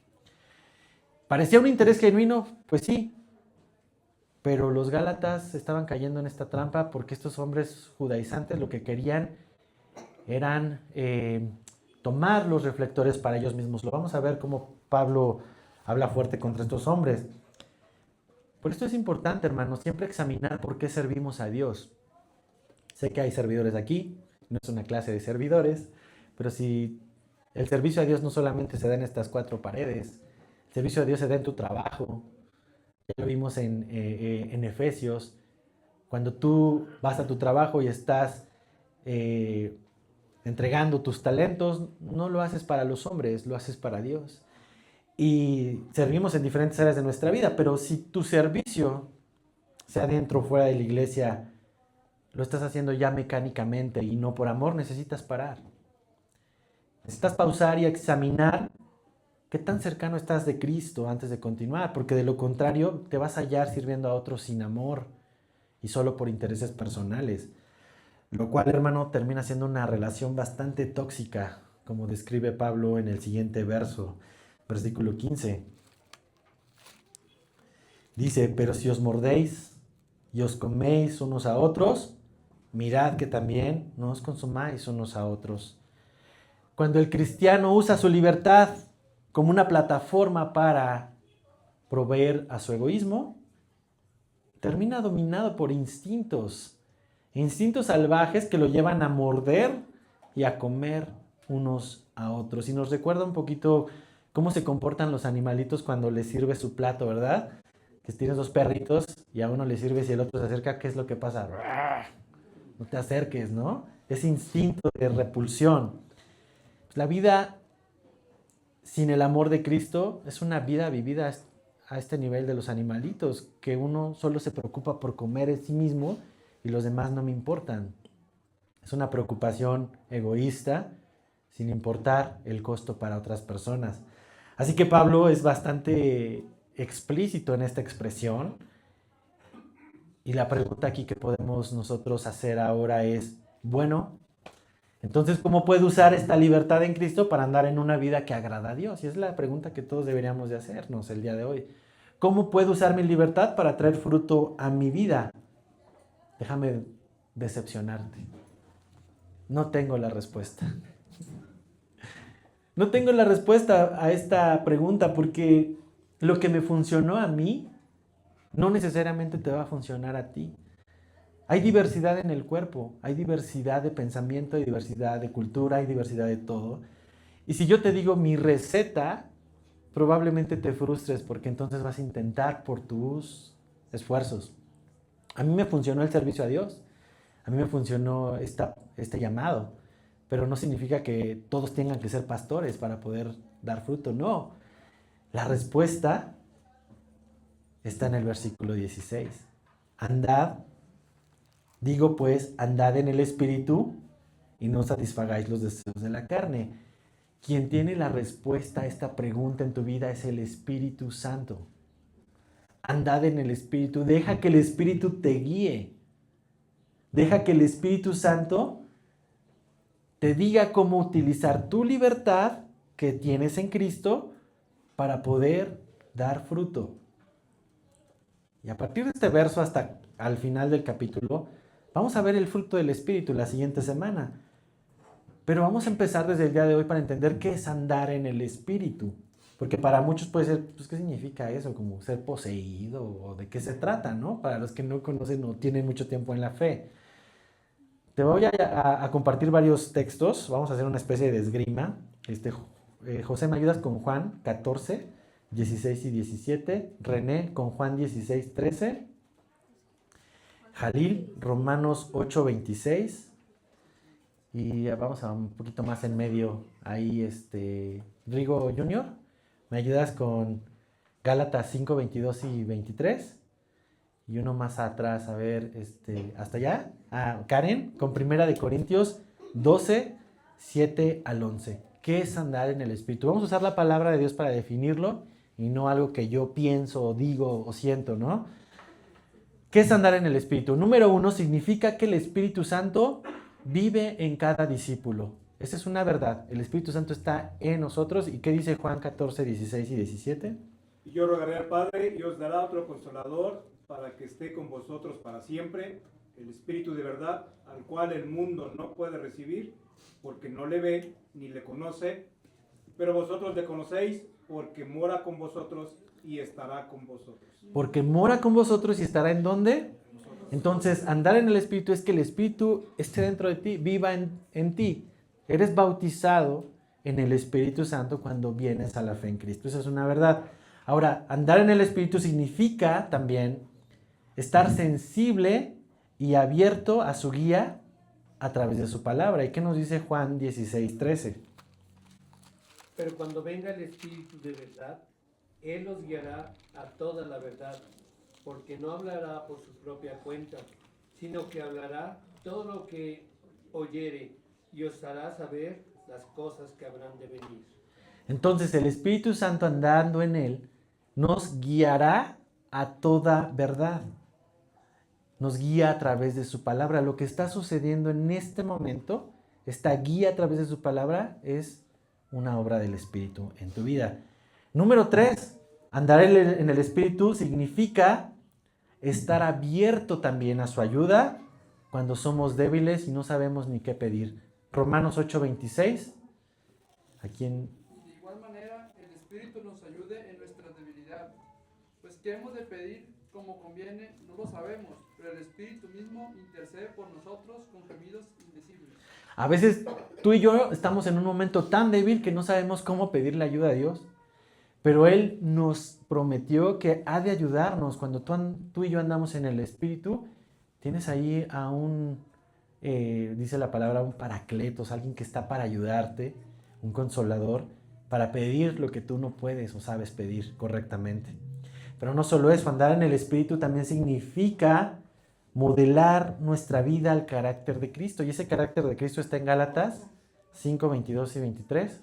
¿Parecía un interés genuino? Pues sí. Pero los gálatas estaban cayendo en esta trampa porque estos hombres judaizantes lo que querían eran tomar los reflectores para ellos mismos. Lo vamos a ver cómo Pablo habla fuerte contra estos hombres. Por esto es importante, hermanos, siempre examinar por qué servimos a Dios. Sé que hay servidores aquí, no es una clase de servidores, pero si el servicio a Dios no solamente se da en estas cuatro paredes, el servicio a Dios se da en tu trabajo. Ya lo vimos en Efesios, cuando tú vas a tu trabajo y estás entregando tus talentos, no lo haces para los hombres, lo haces para Dios. Y servimos en diferentes áreas de nuestra vida, pero si tu servicio, sea dentro o fuera de la iglesia, lo estás haciendo ya mecánicamente y no por amor, necesitas parar. Necesitas pausar y examinar qué tan cercano estás de Cristo antes de continuar, porque de lo contrario te vas a hallar sirviendo a otros sin amor y solo por intereses personales, lo cual, hermano, termina siendo una relación bastante tóxica, como describe Pablo en el siguiente verso, versículo 15. Dice: pero si os mordéis y os coméis unos a otros, mirad que también no os consumáis unos a otros. Cuando el cristiano usa su libertad como una plataforma para proveer a su egoísmo, termina dominado por instintos salvajes que lo llevan a morder y a comer unos a otros. Y nos recuerda un poquito cómo se comportan los animalitos cuando les sirve su plato, ¿verdad? Que tienes dos perritos y a uno le sirves y el otro se acerca, ¿qué es lo que pasa? No te acerques, ¿no? Ese instinto de repulsión. La vida sin el amor de Cristo es una vida vivida a este nivel de los animalitos, que uno solo se preocupa por comer en sí mismo y los demás no me importan. Es una preocupación egoísta, sin importar el costo para otras personas. Así que Pablo es bastante explícito en esta expresión. Y la pregunta aquí que podemos nosotros hacer ahora es, bueno, entonces, ¿cómo puedo usar esta libertad en Cristo para andar en una vida que agrada a Dios? Y es la pregunta que todos deberíamos de hacernos el día de hoy. ¿Cómo puedo usar mi libertad para traer fruto a mi vida? Déjame decepcionarte. No tengo la respuesta. No tengo la respuesta a esta pregunta porque lo que me funcionó a mí no necesariamente te va a funcionar a ti. Hay diversidad en el cuerpo, hay diversidad de pensamiento, hay diversidad de cultura, hay diversidad de todo. Y si yo te digo mi receta, probablemente te frustres porque entonces vas a intentar por tus esfuerzos. A mí me funcionó el servicio a Dios, a mí me funcionó este llamado, pero no significa que todos tengan que ser pastores para poder dar fruto, no. La respuesta está en el versículo 16. Andad, digo pues, andad en el Espíritu y no satisfagáis los deseos de la carne. Quien tiene la respuesta a esta pregunta en tu vida es el Espíritu Santo. Andad en el Espíritu, deja que el Espíritu te guíe. Deja que el Espíritu Santo te diga cómo utilizar tu libertad que tienes en Cristo para poder dar fruto. Y a partir de este verso hasta al final del capítulo, vamos a ver el fruto del Espíritu la siguiente semana. Pero vamos a empezar desde el día de hoy para entender qué es andar en el Espíritu. Porque para muchos puede ser, pues, ¿qué significa eso? Como ser poseído o de qué se trata, ¿no? Para los que no conocen o tienen mucho tiempo en la fe. Te voy a compartir varios textos. Vamos a hacer una especie de esgrima. José, ¿me ayudas con Juan 14, 16 y 17? René con Juan 16, 13. Jalil, Romanos 8, 26. Y vamos a un poquito más en medio. Ahí, Rigo Junior, ¿me ayudas con Gálatas 5, 22 y 23? Y uno más atrás, a ver, hasta allá. Karen, con Primera de Corintios 12, 7 al 11. ¿Qué es andar en el Espíritu? Vamos a usar la palabra de Dios para definirlo y no algo que yo pienso o digo o siento, ¿no? ¿Qué es andar en el Espíritu? Número 1, significa que el Espíritu Santo vive en cada discípulo. Esa es una verdad. El Espíritu Santo está en nosotros. ¿Y qué dice Juan 14, 16 y 17? Y yo rogaré al Padre y os dará otro consolador para que esté con vosotros para siempre, el Espíritu de verdad, al cual el mundo no puede recibir, porque no le ve ni le conoce, pero vosotros le conocéis, porque mora con vosotros y estará con vosotros. Porque mora con vosotros y estará ¿en dónde? Entonces, andar en el Espíritu es que el Espíritu esté dentro de ti, viva en ti. Eres bautizado en el Espíritu Santo cuando vienes a la fe en Cristo. Esa es una verdad. Ahora, andar en el Espíritu significa también estar sensible y abierto a su guía a través de su palabra. ¿Y qué nos dice Juan 16, 13? Pero cuando venga el Espíritu de verdad, Él os guiará a toda la verdad, porque no hablará por su propia cuenta, sino que hablará todo lo que oyere y os hará saber las cosas que habrán de venir. Entonces el Espíritu Santo, andando en Él, nos guiará a toda verdad. Nos guía a través de su palabra. Lo que está sucediendo en este momento, esta guía a través de su palabra, es una obra del Espíritu en tu vida. Número 3, andar en el Espíritu significa estar abierto también a su ayuda cuando somos débiles y no sabemos ni qué pedir. Romanos 8:26. ¿A quién? De igual manera, el Espíritu nos ayude en nuestra debilidad, pues ¿qué hemos de pedir como conviene, no lo sabemos, pero el Espíritu mismo intercede por nosotros con gemidos indecibles. A veces tú y yo estamos en un momento tan débil que no sabemos cómo pedirle ayuda a Dios, pero Él nos prometió que ha de ayudarnos. Cuando tú y yo andamos en el Espíritu, tienes ahí a dice la palabra, un paracletos, alguien que está para ayudarte, un consolador, para pedir lo que tú no puedes o sabes pedir correctamente. Pero no solo eso, andar en el Espíritu también significa modelar nuestra vida al carácter de Cristo. Y ese carácter de Cristo está en Gálatas 5, 22 y 23.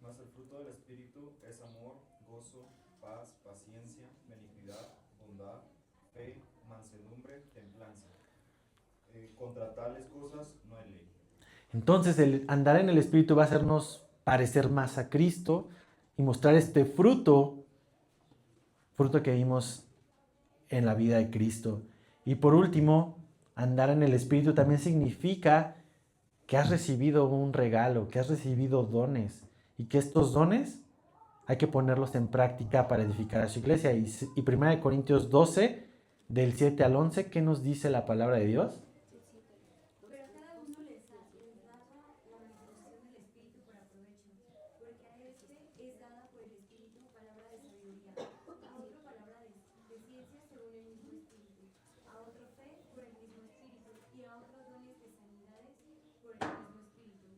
Mas el fruto del Espíritu es amor, gozo, paz, paciencia, benignidad, bondad, fe, mansedumbre, templanza. Contra tales cosas no hay ley. Entonces, el andar en el Espíritu va a hacernos parecer más a Cristo y mostrar este fruto que vimos en la vida de Cristo. Y por último, andar en el Espíritu también significa que has recibido un regalo, que has recibido dones y que estos dones hay que ponerlos en práctica para edificar a su iglesia. Y 1 Corintios 12, del 7 al 11, ¿qué nos dice la palabra de Dios? Pero a cada uno les daba la manifestación del Espíritu para provecho, porque a este es dada por el Espíritu palabra de sabiduría, a otro palabra de ciencia según el mismo Espíritu, a otro fe por el mismo Espíritu, y a otros dones de sanidades por el mismo Espíritu,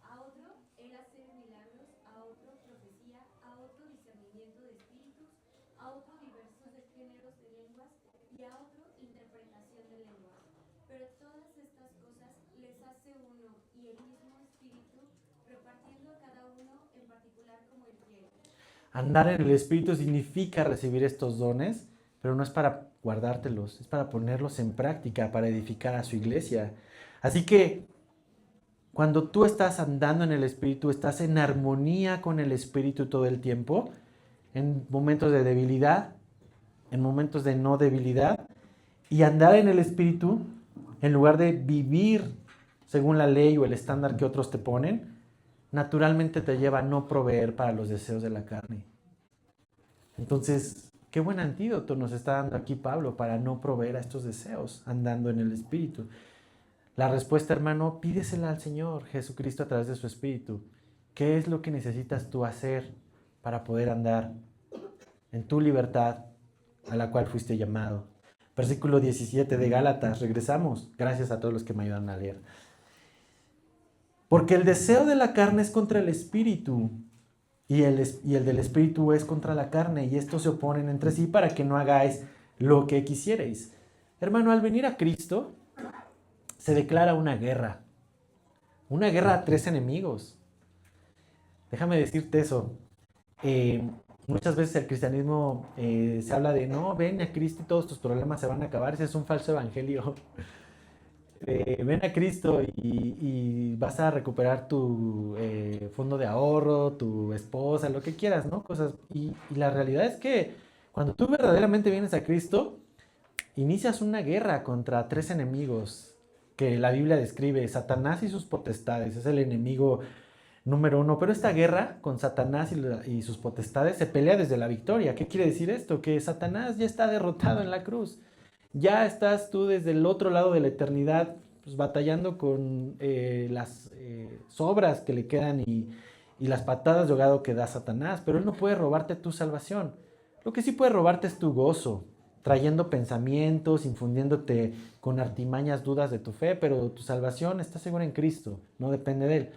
a otro el hacer milagros, a otro profecía, a otro discernimiento de espíritus, a otro diversos géneros de lenguas, y a otro interpretación de lenguas. Pero todas estas cosas les hace uno y el mismo Espíritu, repartiendo a cada uno en particular como él quiere. Andar en el Espíritu significa recibir estos dones, pero no es para guardártelos, es para ponerlos en práctica, para edificar a su iglesia. Así que cuando tú estás andando en el Espíritu, estás en armonía con el Espíritu todo el tiempo, en momentos de debilidad, en momentos de no debilidad, y andar en el Espíritu, en lugar de vivir según la ley o el estándar que otros te ponen, naturalmente te lleva a no proveer para los deseos de la carne. Entonces, qué buen antídoto nos está dando aquí Pablo para no proveer a estos deseos, andando en el Espíritu. La respuesta, hermano, pídesela al Señor Jesucristo a través de su Espíritu. ¿Qué es lo que necesitas tú hacer para poder andar en tu libertad a la cual fuiste llamado? Versículo 17 de Gálatas, regresamos. Gracias a todos los que me ayudan a leer. Porque el deseo de la carne es contra el Espíritu, y el del Espíritu es contra la carne, y estos se oponen entre sí para que no hagáis lo que quisierais. Hermano, al venir a Cristo, se declara una guerra a tres enemigos. Déjame decirte eso. Muchas veces el cristianismo se habla de, no, ven a Cristo y todos tus problemas se van a acabar. Ese es un falso evangelio. Ven a Cristo y vas a recuperar tu fondo de ahorro, tu esposa, lo que quieras, ¿no? Cosas. Y la realidad es que cuando tú verdaderamente vienes a Cristo, inicias una guerra contra tres enemigos que la Biblia describe: Satanás y sus potestades. Es el enemigo número uno. Pero esta guerra con Satanás y sus potestades se pelea desde la victoria. ¿Qué quiere decir esto? Que Satanás ya está derrotado en la cruz. Ya estás tú desde el otro lado de la eternidad, pues, batallando con las sobras que le quedan y las patadas de ahogado que da Satanás. Pero él no puede robarte tu salvación. Lo que sí puede robarte es tu gozo, trayendo pensamientos, infundiéndote con artimañas dudas de tu fe, pero tu salvación está segura en Cristo, no depende de él.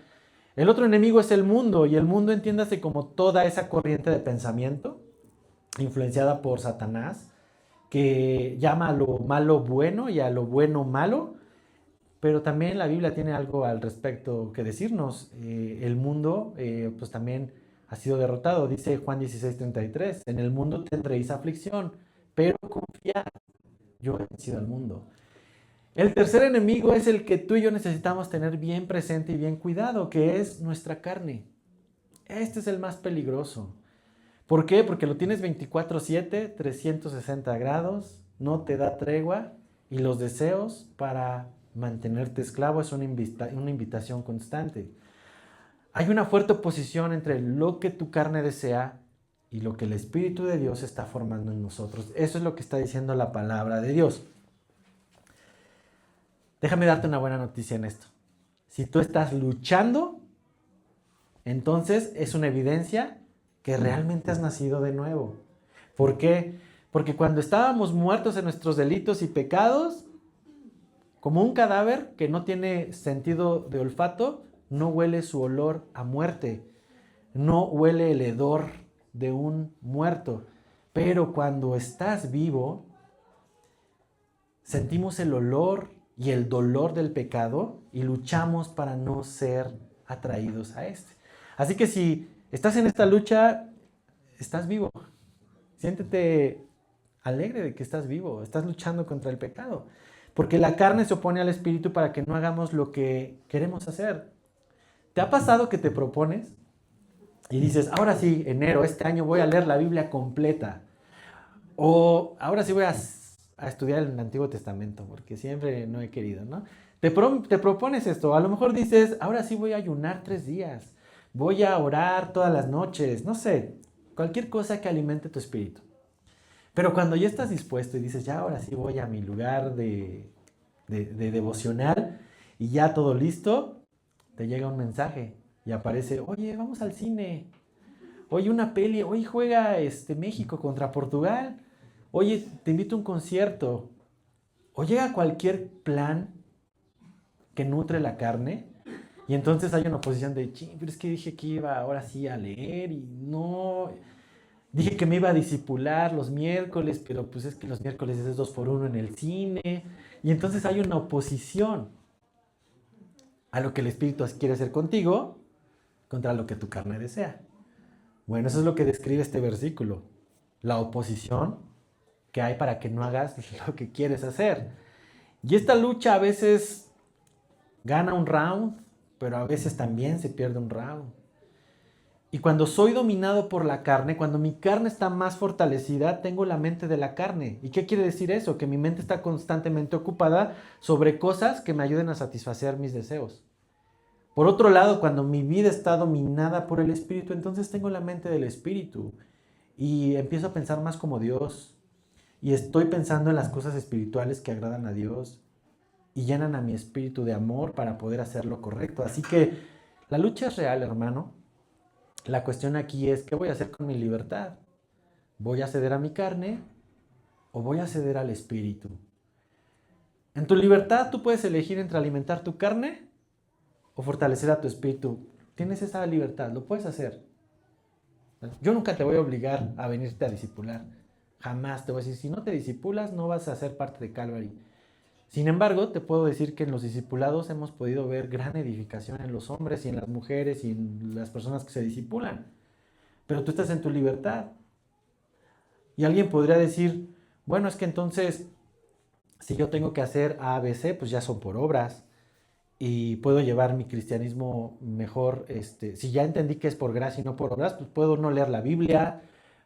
El otro enemigo es el mundo, y el mundo, entiéndase como toda esa corriente de pensamiento influenciada por Satanás, que llama a lo malo bueno y a lo bueno malo, pero también la Biblia tiene algo al respecto que decirnos. El mundo pues también ha sido derrotado. Dice Juan 16:33, en el mundo tendréis aflicción, pero confiad, yo he vencido al mundo. El tercer enemigo es el que tú y yo necesitamos tener bien presente y bien cuidado, que es nuestra carne. Este es el más peligroso. ¿Por qué? Porque lo tienes 24/7, 360 grados, no te da tregua, y los deseos para mantenerte esclavo es una invitación constante. Hay una fuerte oposición entre lo que tu carne desea y lo que el Espíritu de Dios está formando en nosotros. Eso es lo que está diciendo la palabra de Dios. Déjame darte una buena noticia en esto. Si tú estás luchando, entonces es una evidencia que realmente has nacido de nuevo. ¿Por qué? Porque cuando estábamos muertos en nuestros delitos y pecados, como un cadáver que no tiene sentido de olfato, no huele su olor a muerte, no huele el hedor de un muerto. Pero cuando estás vivo, sentimos el olor y el dolor del pecado y luchamos para no ser atraídos a este. Así que si estás en esta lucha, estás vivo. Siéntete alegre de que estás vivo, estás luchando contra el pecado. Porque la carne se opone al espíritu para que no hagamos lo que queremos hacer. ¿Te ha pasado que te propones y dices, ahora sí, enero, este año voy a leer la Biblia completa? O ahora sí voy a estudiar el Antiguo Testamento, porque siempre no he querido, ¿no? Te propones esto. A lo mejor dices, ahora sí voy a ayunar 3 días. Voy a orar todas las noches. No sé, cualquier cosa que alimente tu espíritu. Pero cuando ya estás dispuesto y dices, ya ahora sí voy a mi lugar de devocional y ya todo listo, te llega un mensaje y aparece, oye, vamos al cine. Oye, una peli. Oye, juega México contra Portugal. Oye, te invito a un concierto. O llega cualquier plan que nutre la carne y entonces hay una oposición de, ching, pero es que dije que iba ahora sí a leer y no... Dije que me iba a discipular los miércoles, pero pues es que los miércoles es 2x1 en el cine. Y entonces hay una oposición a lo que el Espíritu quiere hacer contigo contra lo que tu carne desea. Bueno, eso es lo que describe este versículo. La oposición que hay para que no hagas lo que quieres hacer. Y esta lucha a veces gana un round, pero a veces también se pierde un round. Y cuando soy dominado por la carne, cuando mi carne está más fortalecida, tengo la mente de la carne. ¿Y qué quiere decir eso? Que mi mente está constantemente ocupada sobre cosas que me ayuden a satisfacer mis deseos. Por otro lado, cuando mi vida está dominada por el Espíritu, entonces tengo la mente del Espíritu. Y empiezo a pensar más como Dios. Y estoy pensando en las cosas espirituales que agradan a Dios. Y llenan a mi espíritu de amor para poder hacer lo correcto. Así que la lucha es real, hermano. La cuestión aquí es, ¿qué voy a hacer con mi libertad? ¿Voy a ceder a mi carne o voy a ceder al espíritu? En tu libertad tú puedes elegir entre alimentar tu carne o fortalecer a tu espíritu. Tienes esa libertad, lo puedes hacer. Yo nunca te voy a obligar a venirte a discipular. Jamás te voy a decir, si no te discipulas no vas a ser parte de Calvary. Sin embargo, te puedo decir que en los discipulados hemos podido ver gran edificación en los hombres y en las mujeres y en las personas que se discipulan. Pero tú estás en tu libertad. Y alguien podría decir, bueno, es que entonces, si yo tengo que hacer A, B, C, pues ya son por obras. Y puedo llevar mi cristianismo mejor. Si ya entendí que es por gracia y no por obras, pues puedo no leer la Biblia.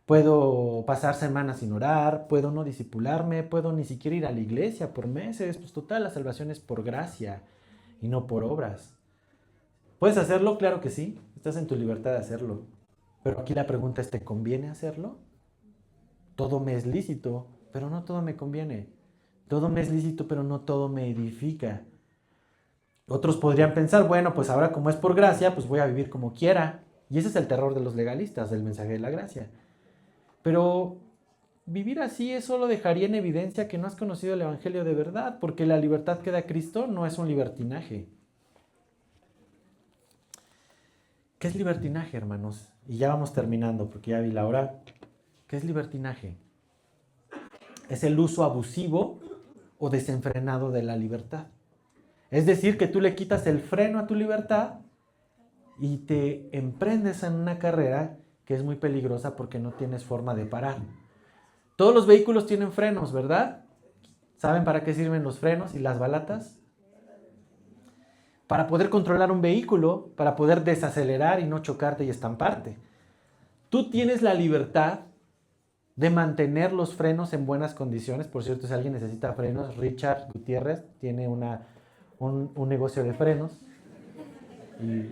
Puedo pasar semanas sin orar, puedo no discipularme, puedo ni siquiera ir a la iglesia por meses. Pues total, la salvación es por gracia y no por obras. ¿Puedes hacerlo? Claro que sí. Estás en tu libertad de hacerlo. Pero aquí la pregunta es, ¿te conviene hacerlo? Todo me es lícito, pero no todo me conviene. Todo me es lícito, pero no todo me edifica. Otros podrían pensar, bueno, pues ahora como es por gracia, pues voy a vivir como quiera. Y ese es el terror de los legalistas, del mensaje de la gracia. Pero vivir así eso lo dejaría en evidencia que no has conocido el Evangelio de verdad, porque la libertad que da Cristo no es un libertinaje. ¿Qué es libertinaje, hermanos? Y ya vamos terminando, porque ya vi la hora. ¿Qué es libertinaje? Es el uso abusivo o desenfrenado de la libertad. Es decir, que tú le quitas el freno a tu libertad y te emprendes en una carrera que es muy peligrosa porque no tienes forma de parar. Todos los vehículos tienen frenos, ¿verdad? ¿Saben para qué sirven los frenos y las balatas? Para poder controlar un vehículo, para poder desacelerar y no chocarte y estamparte. Tú tienes la libertad de mantener los frenos en buenas condiciones. Por cierto, si alguien necesita frenos, Richard Gutiérrez tiene un negocio de frenos. Y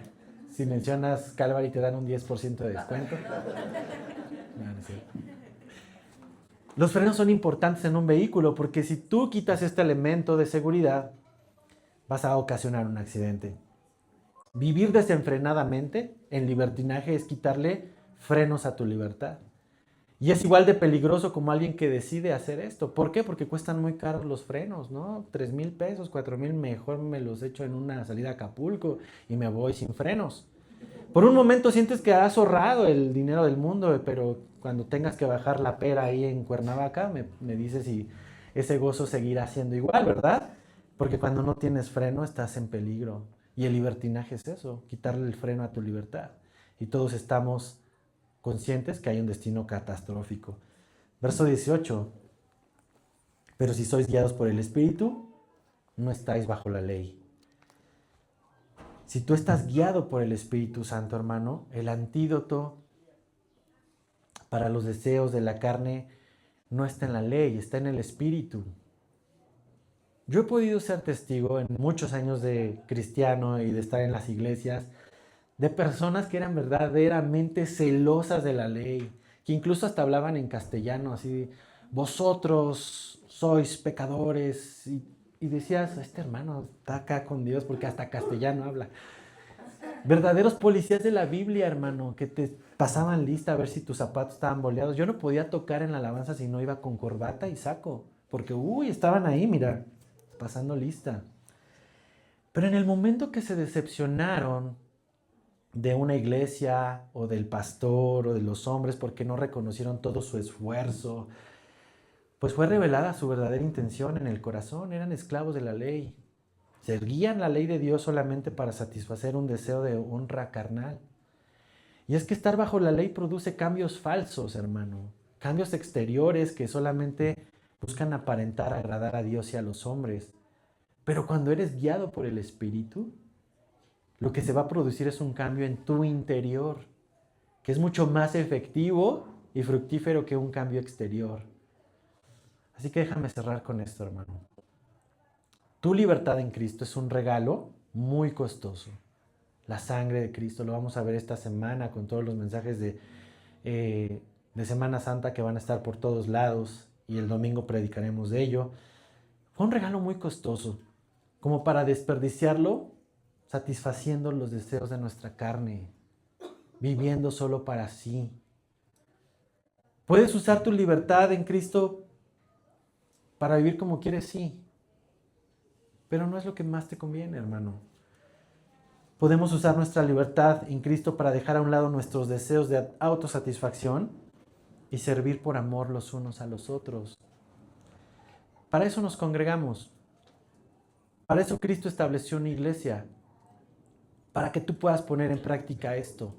si mencionas Calvary te dan un 10% de descuento. No, no es cierto. Los frenos son importantes en un vehículo porque si tú quitas este elemento de seguridad, vas a ocasionar un accidente. Vivir desenfrenadamente en libertinaje es quitarle frenos a tu libertad. Y es igual de peligroso como alguien que decide hacer esto. ¿Por qué? Porque cuestan muy caros los frenos, ¿no? 3,000 pesos, 4,000, mejor me los echo en una salida a Acapulco y me voy sin frenos. Por un momento sientes que has ahorrado el dinero del mundo, pero cuando tengas que bajar la pera ahí en Cuernavaca, me dices si ese gozo seguirá siendo igual, ¿verdad? Porque cuando no tienes freno estás en peligro. Y el libertinaje es eso, quitarle el freno a tu libertad. Y todos estamos conscientes que hay un destino catastrófico. Verso 18. Pero si sois guiados por el Espíritu, no estáis bajo la ley. Si tú estás guiado por el Espíritu Santo, hermano, el antídoto para los deseos de la carne no está en la ley, está en el Espíritu. Yo he podido ser testigo en muchos años de cristiano y de estar en las iglesias de personas que eran verdaderamente celosas de la ley, que incluso hasta hablaban en castellano, así, vosotros sois pecadores, y decías, este hermano está acá con Dios porque hasta castellano habla. Verdaderos policías de la Biblia, hermano, que te pasaban lista a ver si tus zapatos estaban boleados. Yo no podía tocar en la alabanza si no iba con corbata y saco, porque, estaban ahí, mira, pasando lista. Pero en el momento que se decepcionaron de una iglesia o del pastor o de los hombres porque no reconocieron todo su esfuerzo, pues fue revelada su verdadera intención en el corazón. Eran esclavos de la ley. Seguían la ley de Dios solamente para satisfacer un deseo de honra carnal. Y es que estar bajo la ley produce cambios falsos, hermano. Cambios exteriores que solamente buscan aparentar agradar a Dios y a los hombres. Pero cuando eres guiado por el Espíritu, lo que se va a producir es un cambio en tu interior, que es mucho más efectivo y fructífero que un cambio exterior. Así que déjame cerrar con esto, hermano. Tu libertad en Cristo es un regalo muy costoso. La sangre de Cristo, lo vamos a ver esta semana con todos los mensajes de Semana Santa que van a estar por todos lados y el domingo predicaremos de ello. Fue un regalo muy costoso, como para desperdiciarlo satisfaciendo los deseos de nuestra carne, viviendo solo para sí. Puedes usar tu libertad en Cristo para vivir como quieres, sí, pero no es lo que más te conviene, hermano. Podemos usar nuestra libertad en Cristo para dejar a un lado nuestros deseos de autosatisfacción y servir por amor los unos a los otros. Para eso nos congregamos. Para eso Cristo estableció una iglesia, para que tú puedas poner en práctica esto.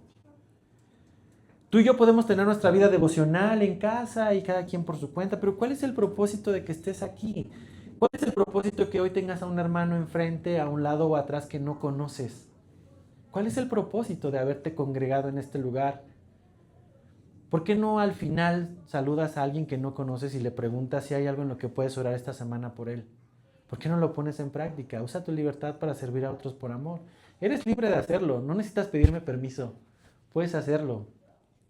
Tú y yo podemos tener nuestra vida devocional en casa y cada quien por su cuenta, pero ¿cuál es el propósito de que estés aquí? ¿Cuál es el propósito de que hoy tengas a un hermano enfrente, a un lado o atrás que no conoces? ¿Cuál es el propósito de haberte congregado en este lugar? ¿Por qué no al final saludas a alguien que no conoces y le preguntas si hay algo en lo que puedes orar esta semana por él? ¿Por qué no lo pones en práctica? Usa tu libertad para servir a otros por amor. Eres libre de hacerlo, no necesitas pedirme permiso. Puedes hacerlo.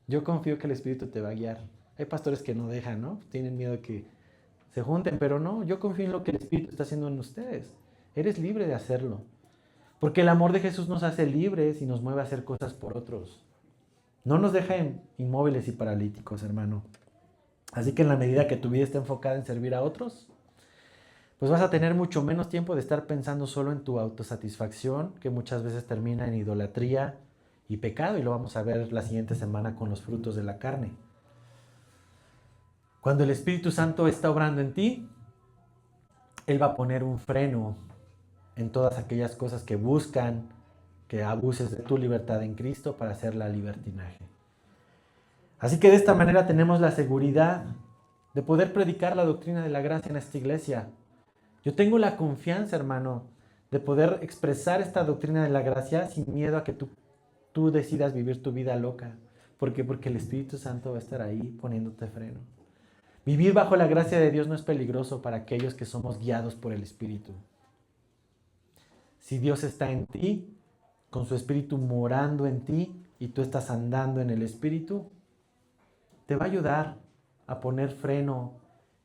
Yo confío que el Espíritu te va a guiar. Hay pastores que no dejan, ¿no? Tienen miedo que se junten, pero no, yo confío en lo que el Espíritu está haciendo en ustedes. Eres libre de hacerlo. Porque el amor de Jesús nos hace libres y nos mueve a hacer cosas por otros. No nos deja inmóviles y paralíticos, hermano. Así que en la medida que tu vida esté enfocada en servir a otros, pues vas a tener mucho menos tiempo de estar pensando solo en tu autosatisfacción, que muchas veces termina en idolatría y pecado, y lo vamos a ver la siguiente semana con los frutos de la carne. Cuando el Espíritu Santo está obrando en ti, Él va a poner un freno en todas aquellas cosas que buscan que abuses de tu libertad en Cristo para hacerla libertinaje. Así que de esta manera tenemos la seguridad de poder predicar la doctrina de la gracia en esta iglesia. Yo tengo la confianza, hermano, de poder expresar esta doctrina de la gracia sin miedo a que tú decidas vivir tu vida loca. ¿Por qué? Porque el Espíritu Santo va a estar ahí poniéndote freno. Vivir bajo la gracia de Dios no es peligroso para aquellos que somos guiados por el Espíritu. Si Dios está en ti, con su Espíritu morando en ti, y tú estás andando en el Espíritu, te va a ayudar a poner freno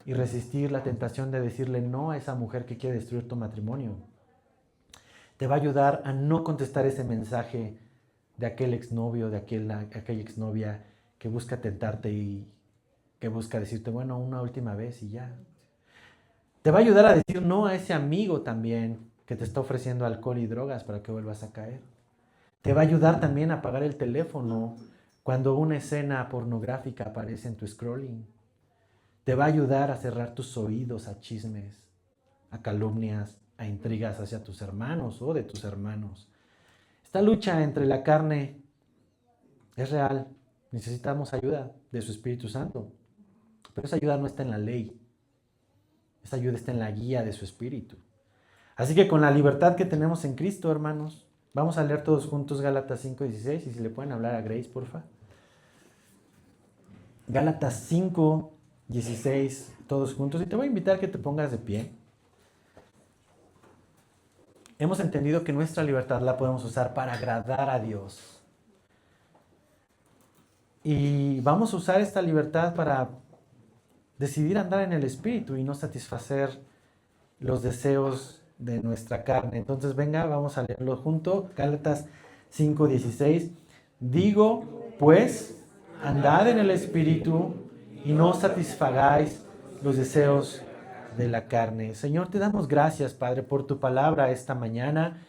y resistir la tentación de decirle no a esa mujer que quiere destruir tu matrimonio. Te va a ayudar a no contestar ese mensaje de aquel exnovio, de aquella exnovia que busca tentarte y que busca decirte, bueno, una última vez y ya. Te va a ayudar a decir no a ese amigo también que te está ofreciendo alcohol y drogas para que vuelvas a caer. Te va a ayudar también a apagar el teléfono cuando una escena pornográfica aparece en tu scrolling. Te va a ayudar a cerrar tus oídos a chismes, a calumnias, a intrigas hacia tus hermanos o de tus hermanos. Esta lucha entre la carne es real. Necesitamos ayuda de su Espíritu Santo. Pero esa ayuda no está en la ley. Esa ayuda está en la guía de su Espíritu. Así que con la libertad que tenemos en Cristo, hermanos, vamos a leer todos juntos Gálatas 5:16 y si le pueden hablar a Grace, porfa. Gálatas 5:16, todos juntos. Y te voy a invitar a que te pongas de pie. Hemos entendido que nuestra libertad la podemos usar para agradar a Dios. Y vamos a usar esta libertad para decidir andar en el Espíritu y no satisfacer los deseos de nuestra carne. Entonces venga, vamos a leerlo junto. Gálatas 5:16. Digo, pues, andad en el Espíritu y no satisfagáis los deseos de la carne. Señor, te damos gracias, Padre, por tu palabra esta mañana.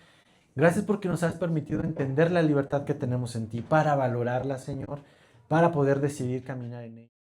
Gracias porque nos has permitido entender la libertad que tenemos en ti para valorarla, Señor, para poder decidir caminar en ella.